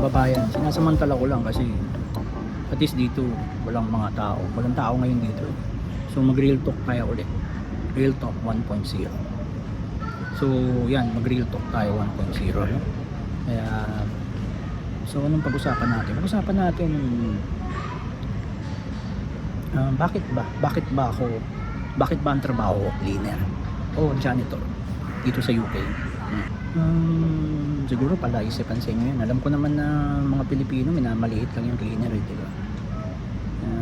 kababayan, sinasamantala ko lang kasi at least dito walang mga tao, walang tao ngayon dito. So mag real talk tayo ulit, real talk 1.0. So yan, mag real talk tayo 1.0, no? Kaya so anong pag-usapan natin? Pag-usapan natin bakit ba ang trabaho ko cleaner o janitor dito sa UK? Siguro palaisipan sa inyo yan. Alam ko naman na mga Pilipino minamaliit lang yung cleaner, di ba?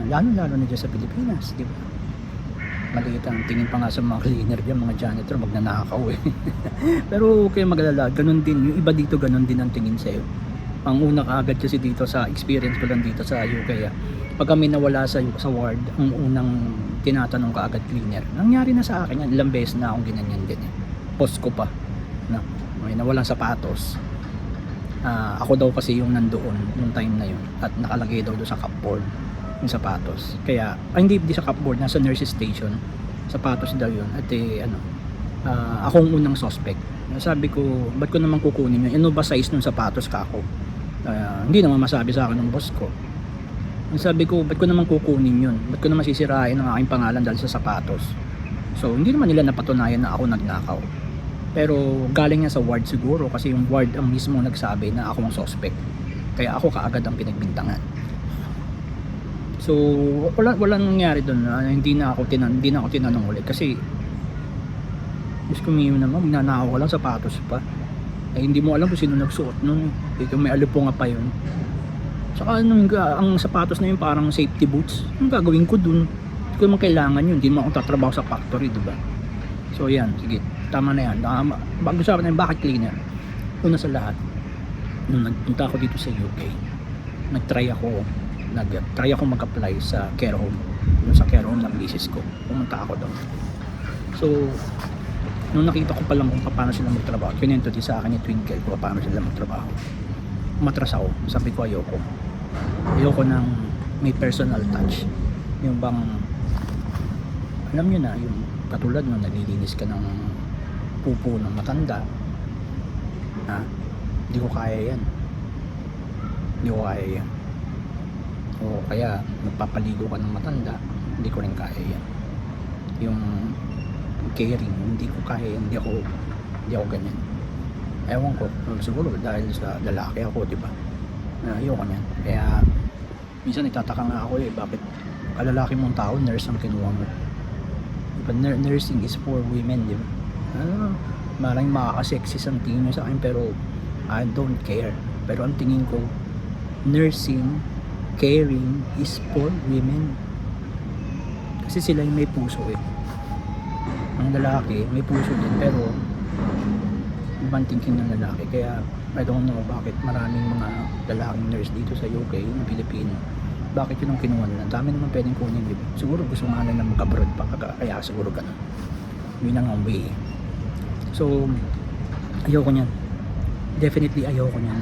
Lalo na dyan sa Pilipinas, di ba? Maliit ang tingin pa nga sa mga cleaner dyan, mga janitor, magnanakaw eh. Pero huwag kayong mag-alala, ganun din, yung iba dito ganun din ang tingin sa'yo. Ang una kaagad kasi dito sa experience ko lang dito sa UK, pag kami nawala sa ward, ang unang tinatanong kaagad cleaner. Nangyari na sa akin yan, ilang beses na akong ginanyan din eh. Post ko pa na may nawalang sapatos. Ako daw kasi yung nandoon yung time na yun at nakalagay daw doon sa cupboard yung sapatos. Kaya hindi sa cupboard, nasa nurses station. Sapatos daw yun at akong unang suspect. Sabi ko, ba't ko naman kukunin yun? Ano ba size ng sapatos ka ako? Hindi naman masabi sa akin ng boss ko. Sabi ko, ba't ko naman kukunin yun? Ba't ko naman sisirain ang aking pangalan dahil sa sapatos? So hindi naman nila napatunayan na ako nagnakaw. Pero galing nga sa ward siguro kasi yung ward ang mismo nagsabi na ako ang suspect. Kaya ako kaagad ang pinagbintangan. So walang nangyari doon. Hindi na ako tinanong ulit kasi Diyos ko mio naman, magnanakaw ka lang, sapatos pa. Hindi mo alam kung sino nagsuot nun. Kung may alipunga pa yun. Saka ang sapatos na yun parang safety boots. Ang gagawin ko dun? Hindi ko naman kailangan yun. Hindi mo akong tatrabaho sa factory, diba? So yan, sige. Tama na yan. Pag-usapan na yung bakit cleaner. Una sa lahat, nung nagpunta ako dito sa UK, nag-try ako mag-apply sa care home. Yung sa care home ng misis ko. Pumunta ako doon. So, nung nakita ko pa lang kung paano sila magtrabaho, kinento din sa akin ni Twinkle kung paano sila magtrabaho. Umatras ako. Sabi ko ayoko ng may personal touch. Yung bang alam nyo na, yung katulad nung naglilinis ka ng pupo ng matanda, hindi ko kaya yan. O kaya magpapaligo ka ng matanda, hindi ko rin kaya yan. Yung caring, hindi ko kaya yan. Hindi ako ganyan. Ewan ko, siguro dahil sa lalaki ako, di ba? Ayoko niyan. Kaya minsan nagtataka nga ako bakit kalalaki mong tao, nurse ang kinuha mo. Diba, nursing is for women, di ba? Maraming makaka-sexist ang tingin nyo sa akin, pero I don't care. Pero ang tingin ko, nursing, caring is for women. Kasi sila yung may puso eh. Ang lalaki, may puso din, pero ibang thinking ng lalaki. Kaya I don't know bakit maraming mga lalaking nurse dito sa UK, yung Pilipino, bakit yun ang kinuha nila? Dami naman pwedeng kunin, diba? Siguro gusto nga nila mag-abroad pa, kaya siguro ganun. Yun ang way. So ayoko nyan, definitely ayoko nyan.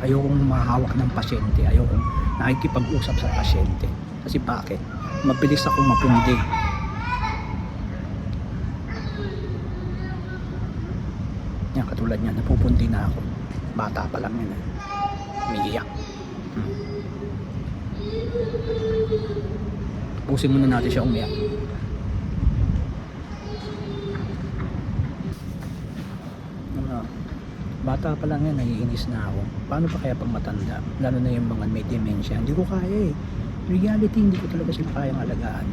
Ayokong mahawak ng pasyente, ayokong nakikipag-usap sa pasyente. Kasi bakit? Mabilis akong mapundi. Yan, katulad niyan, napupunti na ako. Bata pa lang yan. Umiiyak. Pusin muna natin siya umiyak. Bata pa lang yan, naiinis na ako. Paano pa kaya pag matanda? Lalo na yung mga may dementia. Hindi ko kaya eh. Reality, hindi ko talaga sila kayang alagaan.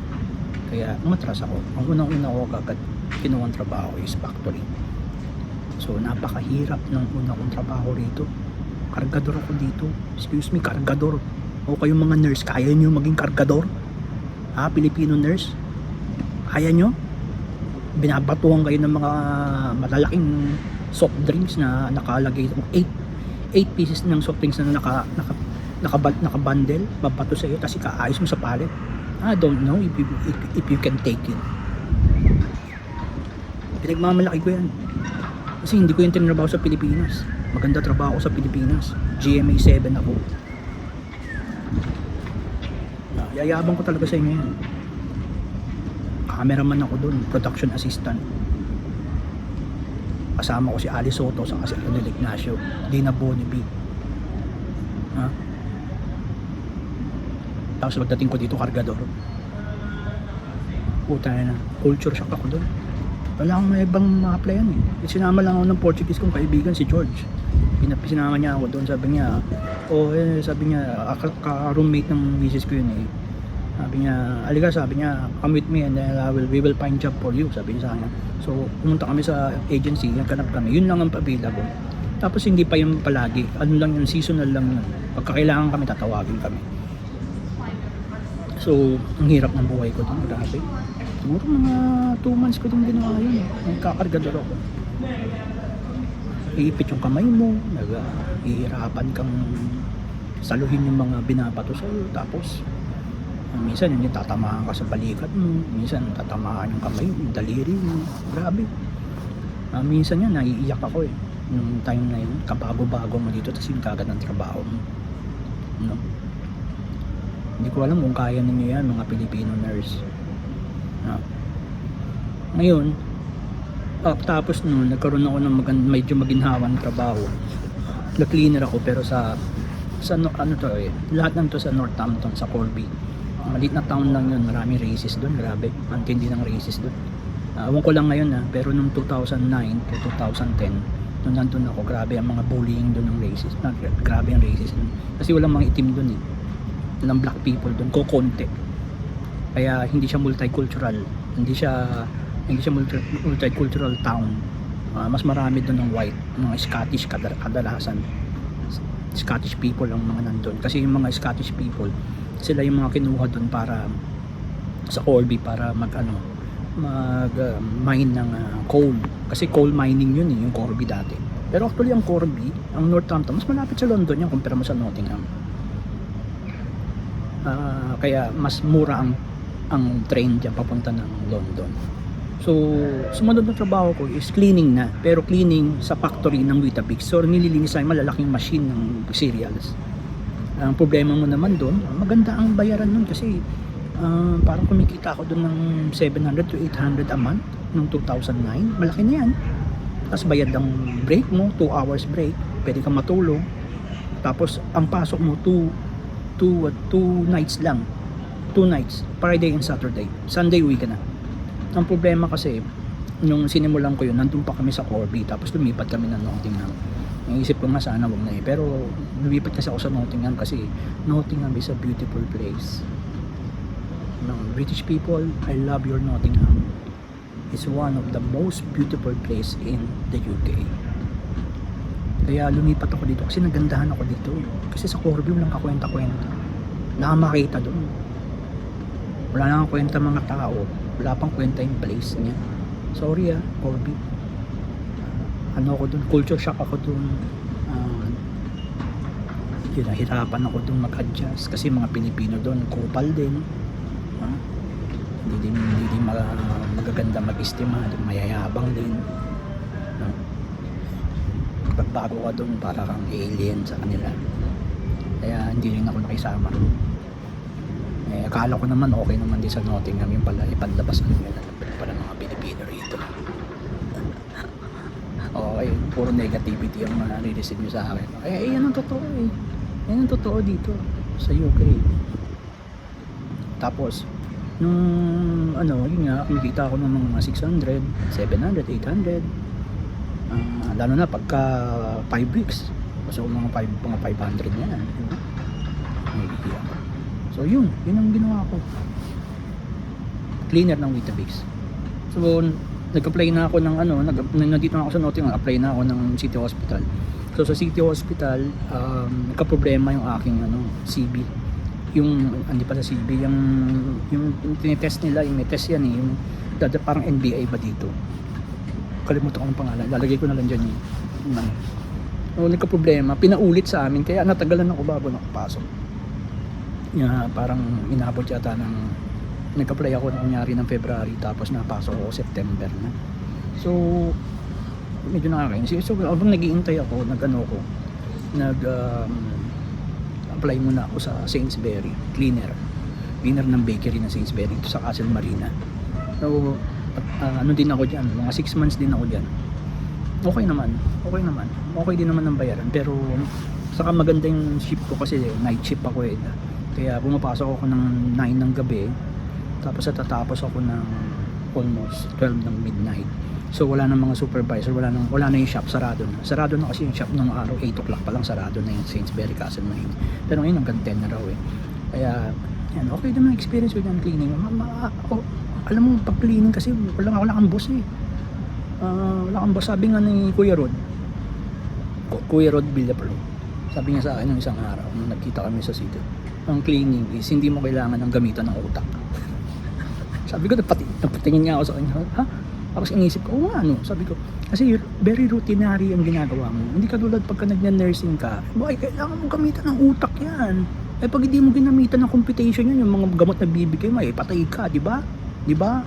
Kaya umatras ako. Ang unang-una ko agad kinuwang trabaho is factory. So napakahirap ng una kong trabaho rito. Kargador ako dito. Excuse me, kargador. O kayong mga nurse, kaya nyo maging kargador? Filipino nurse? Kaya nyo? Binabatuhan kayo ng mga malalaking soft drinks na nakalagay 8 pieces ng soft drinks na nakabundle, babato sa iyo, tapos ikaayos mo sa pallet. I don't know if you can take it. Pinagmamalaki ko yan. Kasi hindi ko yung tinrabaho sa Pilipinas. Maganda trabaho ko sa Pilipinas. GMA 7 ako. Yayabang ko talaga sa inyo yan. Cameraman ako dun, production assistant. Kasama ko si Ali Soto sa si Arnel Ignacio, Dina Bonibi. Ha? Tapos pagdating ko dito, kargador. Puta na, culture shock ako doon. Wala akong may ibang ma-applyan eh. Sinama lang ako ng Portuguese kong kaibigan, si George. Sinama niya ako doon, sabi niya, ka-roommate ng misis ko yun eh. Sabi niya, come with me and then we will find job for you, sabi niya sa akin. So, pumunta kami sa agency, nagkanap kami, yun lang ang available. Tapos hindi pa yung palagi, ano lang yun, seasonal lang yun. Pagka kailangan kami, tatawagin kami. So, ang hirap ng buhay ko doon, grabe. Siguro mga 2 months ko din ginawa yun. Nagkakargador ako. Iipit yung kamay mo, ihirapan kang saluhin yung mga binabato sa'yo. Tapos, minsan hindi tatamaan ka sa balikat mo, minsan tatamaan yung kamay, yung daliri mo. Grabe. Minsan yan, naiiyak ako eh. Nung time na yun, kabago-bago mo dito, tapos yung kagad ng trabaho mo. No? Hindi ko alam kung kaya ninyo yan, mga Filipino nurse. Ngayon, tapos noon, nagkaroon ako ng medyo maginhawang trabaho. Na-cleaner ako, pero lahat ng to sa Northampton, sa Corby. Maliit na town lang yun, maraming racist doon, grabe. Antindi ng racist doon. Ewan ko lang ngayon pero nung 2009 to 2010, nung nandun ako, grabe ang mga bullying doon ng racist. Grabe ang racist doon. Kasi walang mga itim doon eh. Walang black people doon, kokonti. Kaya hindi siya multicultural. Hindi siya multicultural town. Mas marami doon ng white, mga Scottish kadalasan. Scottish people ang mga nandun. Kasi yung mga Scottish people, sila yung mga kinuha doon para sa Corby para mine ng coal. Kasi coal mining yun yung Corby dati. Pero actually ang Corby, ang Northampton, mas malapit sa London yan kumpara mo sa Nottingham. Kaya mas mura ang train dyan papunta ng London. So, sumunod na trabaho ko is cleaning na. Pero cleaning sa factory ng Weetabix. So, nililinis ay malalaking machine ng cereals. Ang problema mo naman doon, maganda ang bayaran nun kasi parang kumikita ako doon ng 700 to 800 a month noong 2009. Malaki na yan. Tapos bayad ang break mo, 2 hours break. Pwede kang matulog. Tapos ang pasok mo 2 nights lang. 2 nights, Friday and Saturday. Sunday uwi ka na. Ang problema kasi, nung sinimulan ko yun, nandun pa kami sa Corby, tapos lumipat kami ng Nottingham. Naisip ko nga sana wag na eh, pero lumipat kasi ako sa Nottingham kasi Nottingham is a beautiful place. British people, I love your Nottingham. It's one of the most beautiful place in the UK. Kaya lumipat ako dito kasi nagandahan ako dito. Kasi sa Corby walang kakwenta-kwenta. Nakamakita doon. Wala nang kwenta mga tao. Wala pang kwenta yung place niya. Sorry Corby. Ako doon, culture shock ako doon. Hirapan ako doon mag-adjust kasi mga Pilipino doon, kupal din. Hindi din magaganda mag-estima, mayayabang din. Pagbago ka doon, para kang alien sa kanila. Kaya hindi rin ako nakisama. Akala ko naman okay naman din sa Nottingham yung pala ipanlabas nila para mga Pilipino rito. Okay, puro negativity ang nare-receive nyo sa akin. Yan ang totoo eh. Yan ang totoo dito sa UK. Tapos nung yun nga, kumikita ako ng mga 600, 700, 800. Lalo na pagka 5 weeks. So mga 500 na yan. So yun ang ginawa ko. Cleaner ng Weetabix. So nag-apply na ako ng nandito na ako sa Nottingham, apply na ako ng City Hospital. So sa City Hospital, nagka-problema yung aking CB. Hindi pa sa CB, yung tinitest nila, yung may test yan yung parang NBA ba dito. Kalimutan ko ng pangalan, lalagay ko na lang dyan yung So nagka-problema, pinaulit sa amin, kaya natagalan ako bago nakapasok. Parang inabot yata nag-apply ako kunyari ng February, tapos napasok ako September na. So medyo nakakainis. So habang nag-iintay ako, apply muna ako sa Sainsbury, cleaner ng bakery ng Sainsbury ito sa Castle Marina. So din ako dyan, mga 6 months din ako dyan. Okay naman, okay din naman ang bayaran, pero Saka maganda yung shift ko kasi night shift ako eh. Kaya pumapasok ako ng 9 ng gabi, tapos tatapos ako ng almost 12 ng midnight. So wala nang mga supervisor, wala na yung shop, sarado na. Sarado na kasi yung shop nung araw, 8 o'clock pa lang sarado na yung Sainsbury Castle Marine. Pero ngayon hanggang 10 na raw eh. Kaya yan, okay naman experience with yung cleaning. Alam mo, pag cleaning kasi wala kang boss eh. Wala kang boss. Sabi nga ni Kuya Rod Villapro, sabi niya sa akin ng isang araw nung nagkita kami sa city, ang cleaning is hindi mo kailangan ng gamitan ng utak. Sabi ko, napatingin niya ako sa kanya, ha? Tapos inisip ko, oo nga no, sabi ko, kasi very routinary ang ginagawa mo. Hindi katulad pagka nagna-nursing ka, ay kailangan mo gamitan ng utak yan. Eh pag hindi mo ginamitan ng computation yan, yung mga gamot na bibigay mo, patay ka, di ba? Di ba?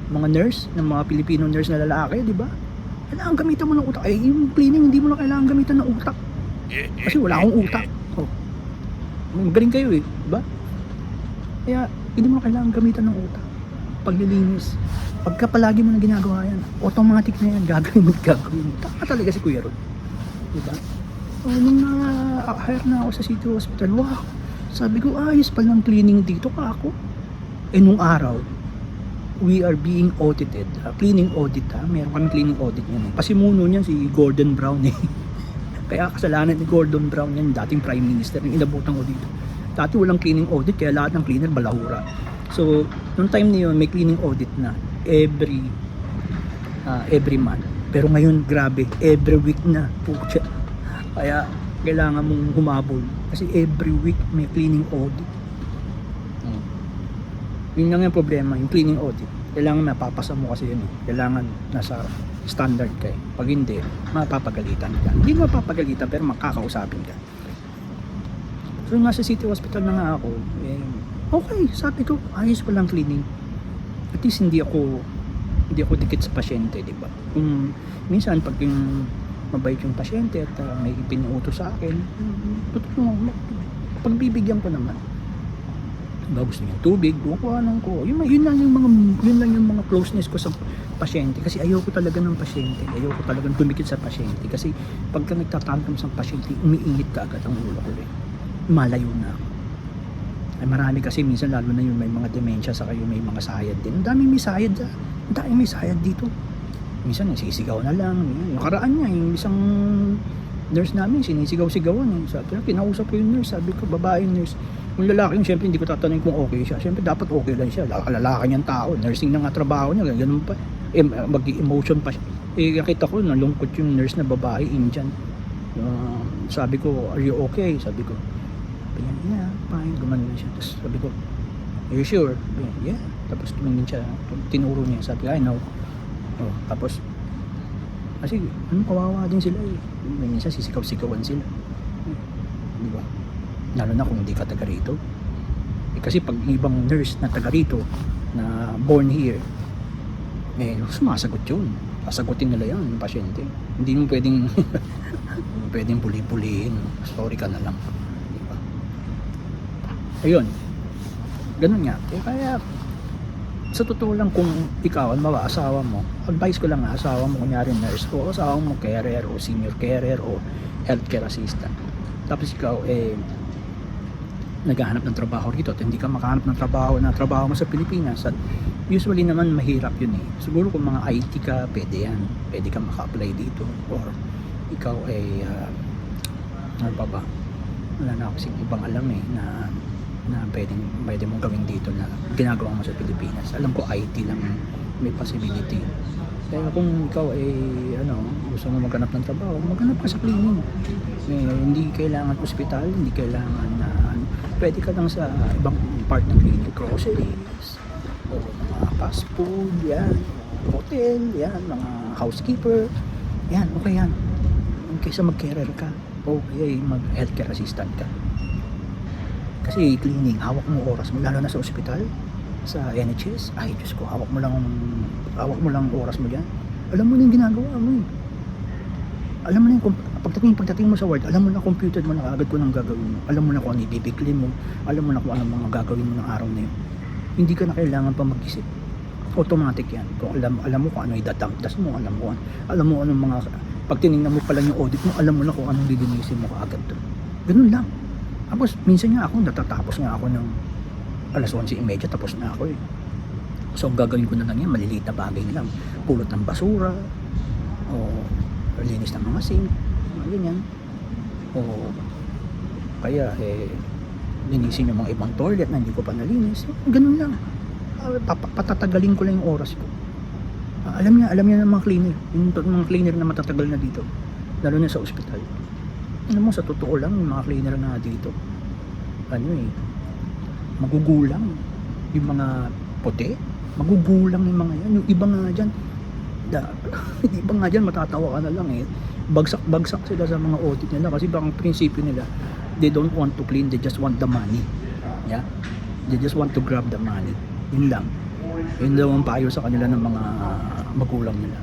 Mga nurse, ng mga Filipino nurse na lalaki, di ba? Kailangan gamitan mo ng utak. Ay, yung cleaning, hindi mo na kailangan gamitan ng utak. Kasi wala akong utak. Oh. Magaling kayo eh, di ba? Kaya, hindi mo na kailangan gamitan ng utak. Paglilinis, pagka palagi mo na ginagawa yan, automatic na yan, gagawin mo. Taka talaga si Kuya Rod. Di ba? So, nung na-hire na ako sa City Hospital, wow, sabi ko, ayos pa lang cleaning dito ka ako. Eh, nung araw, we are being audited, cleaning audit ha, meron kami cleaning audit yan eh. Pasimuno niyan si Gordon Brown eh. Kaya kasalanan ni Gordon Brown yan, dating Prime Minister, yung inabutan ko dito. Dati walang cleaning audit, kaya lahat ng cleaner balahura. So, nung time na yun, may cleaning audit na every month. Pero ngayon, grabe, every week na. Pucha. Kaya, kailangan mong humabol. Kasi every week may cleaning audit. Yun lang yung problema, yung cleaning audit. Kailangan mapapasa mo kasi yun. Kailangan nasa standard ka eh. Pag hindi, mapapagalitan ka. Hindi mapapagalitan pero makakausapin ka. So nasa City Hospital na nga ako, eh, okay, sabi ko, ayos pa lang cleaning. At least hindi ako dikit sa pasyente, di ba? Kung minsan pag yung mabait yung pasyente at may pinuutos sa akin, pagbibigyan ko naman. Ba gusto niya tubig, kukuhanan ko. Yun lang yung mga closeness ko sa pasyente kasi ayoko talaga ng pasyente. Ayoko talaga dumikit sa pasyente kasi pagka nagtatantrum sa pasyente, umiinit ka agad ang ulo ko eh. Malayo na ako. Ay marami kasi minsan lalo na yung may mga dementia sa kayo may mga sayad din. Ang daming may sayad dito. Minsan nagsisigaw na lang. Yung karaan niya, yung isang nurse namin sinisigaw-sigawan eh. Sabi ko, kinausap ko yung nurse, sabi ko babaeng nurse. Kung lalaki yun, syempre hindi ko tatanungin kung okay siya. Syempre dapat okay lang siya. Lalaki niyang tao. Nursing na nga trabaho niya. Ganun pa. Mag-emotion pa siya. Nakita ko, nalungkot yung nurse na babae, Indian. Sabi ko, are you okay? Sabi ko, yeah, fine. Gumanon siya. Tapos sabi ko, are you sure? Yeah. Tapos tumingin siya. Tinuro niya. Sabi ko, I know. Tapos, kasi, kawawa din sila eh. Minsan sisigaw-sigawan sila. Di ba? Lalo na kung hindi ka taga rito. Kasi pag ibang nurse na taga rito na born here, sumasagot yun. Sasagutin nila yan yung pasyente. Hindi mo pwedeng buli-bulihin. Sorry ka na lang. Diba? Ayun. Ganun nga. Kaya sa totoo lang kung ikaw, asawa mo, advice ko lang asawa mo kunyari nurse o asawa mo carer o senior carer o healthcare assistant. Tapos ikaw naghahanap ng trabaho rito at hindi ka makahanap ng trabaho mo sa Pilipinas at usually naman mahirap yun eh. Siguro kung mga IT ka, pwede yan, pwede ka maka-apply dito or ikaw ano pa ba, wala na ako kasing ibang alam eh na pwede mong gawin dito na ginagawa mo sa Pilipinas. Alam ko IT lang may possibility. Kaya kung ikaw gusto mo maghanap ng trabaho, maghanap ka sa cleaning. Hindi kailangan ospital, hindi kailangan pwede ka lang sa ibang part ng cleaning, groceries, o mga fast food, yan, hotel, yan, mga housekeeper, yan, okay yan. Kaysa mag-carer ka, o kaya mag-healthcare assistant ka. Kasi cleaning, hawak mo oras mo, lalo na sa ospital, sa NHS, ay Diyos ko, hawak mo lang oras mo dyan. Alam mo na yung ginagawa mo eh. Alam mo na yung pagdating mo sa ward, alam mo na computer mo na agad kung anong gagawin mo. Alam mo na kung ano ibibigli mo. Alam mo na kung anong mga gagawin mo ng araw na yun. Hindi ka na kailangan pa mag-isip. Automatic yan. Kung alam mo kung ano idadamtas mo, alam mo anong mga, pag tinignan mo pala yung audit mo, alam mo na kung anong lilinisin mo kaagad doon. Ganun lang. Tapos minsan nga ako, natatapos nga ako ng 11:30, tapos na ako eh. So ang gagawin ko na lang yan, maliliit na bagay lang. Pulot ng basura, o linis ng mga sink, mga ganyan. O kaya linisin yung mga ibang toilet na hindi ko pa nalinis. Ganun lang. Patatagalin ko lang yung oras ko. Alam niya ng mga cleaner. Yung mga cleaner na matatagal na dito. Lalo na sa ospital. Alam mo, sa totoo lang, yung mga cleaner na dito, magugulang. Yung mga puti, magugulang yung mga yan. Yung iba nga dyan, iba nga dyan, matatawa ka na lang eh. Bagsak sila sa mga audit nila kasi bang prinsipyo nila, they don't want to clean, they just want the money. Yeah? They just want to grab the money. Yun lang. Yun daw ang payo sa kanila ng mga magulang nila.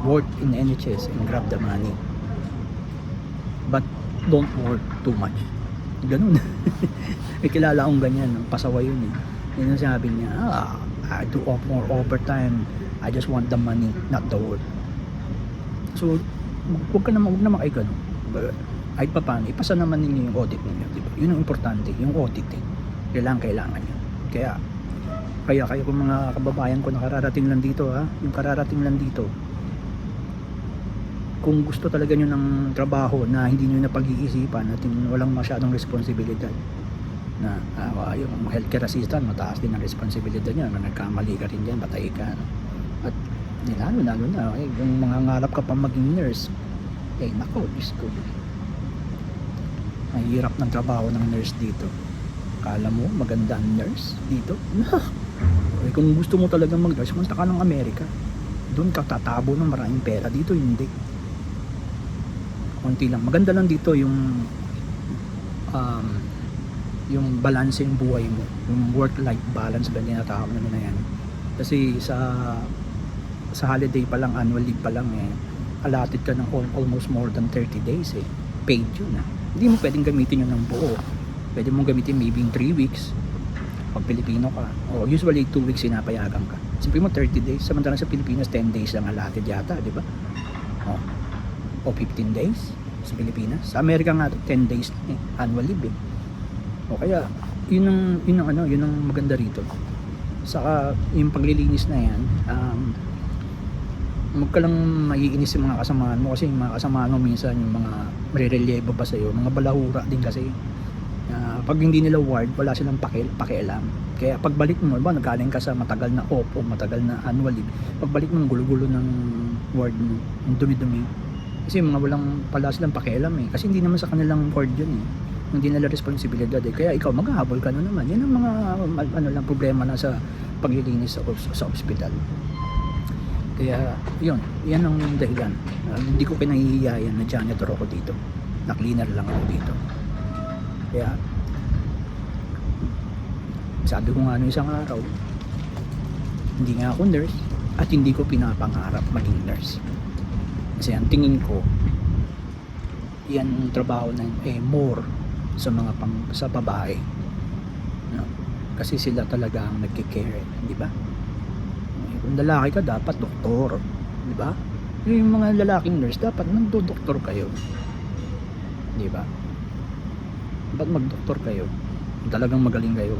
Work in NHS and grab the money. But don't work too much. Ganun. May kilala akong ganyan, pasaway yun eh. Yun ang sabi niya, I do more overtime, I just want the money, not the work. So, huwag naman kayo ganun. Kahit pa paano, ipasa naman ninyo yung audit ninyo, diba? Yun ang importante, yung audit eh. Kailangan yun. Kaya kayo kung mga kababayan ko na kararating lang dito yung kararating lang dito, kung gusto talaga nyo ng trabaho na hindi nyo na pag-iisipan at walang masyadong responsibilidad na yung healthcare assistant, mataas din ang responsibilidad nyo, na nagkamali ka rin dyan, patay ka, no? At lalo na yung mga ngarap ka pa maging nurse, nako, Diyos ko, ang hirap ng trabaho ng nurse dito. Kala mo maganda ang nurse dito? Kung gusto mo talaga mag-nurse, punta ka ng Amerika. Doon ka tatabo ng maraming pera. Dito hindi. Konti lang. Maganda lang dito yung balance ng buhay mo. Yung work-life balance ba tinatawag na yan. Kasi sa holiday pa lang, annual leave pa lang allotted ka ng almost more than 30 days paid yun Hindi mo pwedeng gamitin yun ng buo. Pwede mong gamitin maybe 3 weeks pag Pilipino ka, o usually 2 weeks sinapayagan ka. Siyempre mo 30 days, samantalang sa Pilipinas 10 days lang allotted yata, di ba? O 15 days sa Pilipinas. Sa Amerika nga 10 days annual leave O kaya yun ang maganda rito. Saka yung paglilinis na yan, huwag ka lang maiinis yung mga kasamaan mo, kasi yung mga kasamaan mo minsan yung mga marerelyebo pa sa'yo, mga balahura din kasi. Pag hindi nila ward, wala silang pakialam. Kaya pagbalik mo, nagaling ka sa matagal na off o matagal na annual leave, pagbalik mo, gulo-gulo ng ward mo, ang dumi-dumi. Kasi mga wala silang pakialam kasi hindi naman sa kanilang ward yun hindi nila responsibilidad Kaya ikaw maghahabol ka na naman. Yan ang mga problema na sa paglilinis sa ospital. Kaya yan ang dahilan. Hindi ko kinahihiyayan na janitor ako dito, na cleaner lang ako dito. Kaya sabi ko nga isang araw, hindi nga ako nurse at hindi ko pinapangarap maging nurse. Kasi ang tingin ko, yan trabaho na more sa mga sa babae. Kasi sila talaga ang nagki-care, di ba? Kung lalaki ka, dapat doktor, di ba? Yung mga lalaking nurse, dapat nagdo-doktor kayo, di ba? Ba't mag-doktor kayo? Talagang magaling kayo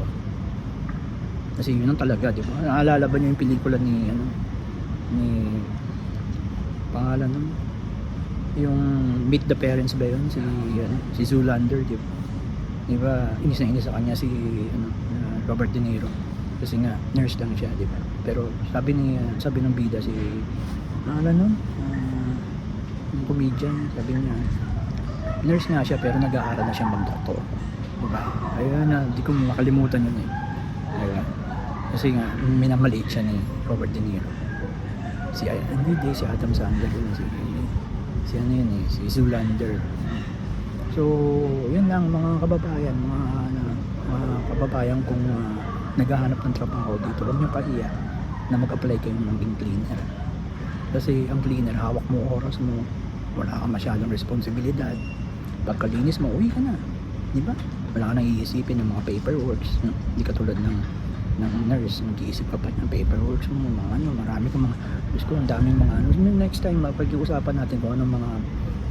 kasi yun ang talaga, di ba? Naalala ba niyo yung pelikula ni pangalan nun? Yung Meet the Parents ba yun? Si Zoolander, di ba? Di ba? Inis na inis sa kanya si Robert De Niro. Kasi nga, nurse lang siya, di ba? Pero sabi ng bida si pangalan nun? Yung comedian, sabi niya, nurse nga siya pero nag-aaral na siya mag-doktor. Diba? Ayun di ko makalimutan yun Diba? Kasi nga, minamaliit siya ni Robert De Niro. Si Adam Sandler yun, si Zoolander. So, yun lang mga kababayan, mga kababayan kung naghahanap ng trabaho dito, huwag niyo pahiya na mag-apply kayo ng maging cleaner. Kasi ang cleaner, hawak mo oras mo, wala kang masyadong responsibilidad. Pagkalinis mo, uwi ka na, di ba? Wala ka nang iisipin ng mga paperworks, hindi katulad ng nurse, nag-iisip ka pa ng paperworks mo, marami kang mga, Diyos ko, ang daming mga next time pag-iusapan natin kung anong mga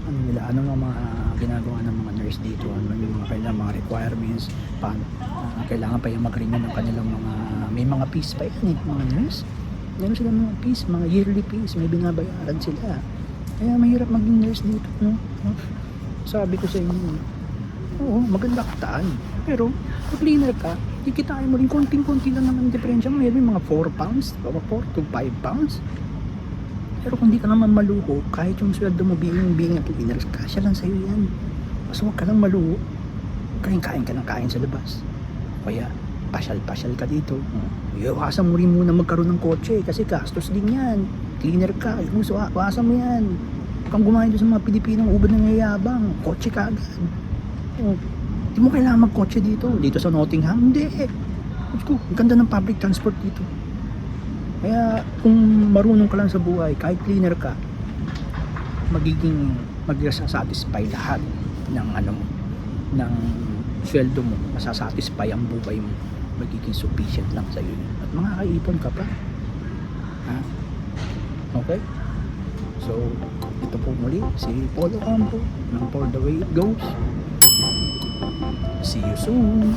ano nila, ano mga ginagawa ng mga nurse dito, ano yung mga kailangan, mga requirements, paano, kailangan pa yung mag-renew ng kanilang mga, may mga fees pa yan mga nurse. Meron sila mga fees, mga yearly fees, may binabayaran sila. Kaya mahirap maging nurse dito, no? Sabi ko sa inyo, oo, maganda kataan. Pero, kung cleaner ka, kikitain mo rin konting-konti lang naman diferensya. Mayroon mga 4 pounds, 4 to 5 pounds. Pero kung di ka naman maluho, kahit yung sweldo mo being a cleaner, kasya lang sa'yo yan. Mas huwag ka lang maluho. Kain ka ng kain sa labas. Kaya, pasyal-pasyal ka dito. Iwasan mo rin muna magkaroon ng kotse kasi gastos din yan. Cleaner ka, iwasan mo yan. Huwag kang gumahin doon sa mga Pilipinong ubad na ngayabang. Kotse ka agad. Hindi mo kailangan magkotse dito. Dito sa Nottingham, hindi. Ang ganda ng public transport dito. Kaya kung marunong ka lang sa buhay, kahit cleaner ka, magsasatisfy lahat ng ng sweldo mo, masasatisfy ang buhay mo, magiging sufficient lang sa iyo at makakaipon ka pa. Ha? Okay? So, ito po muli si Polo Campo ng For the Way It Goes. See you soon.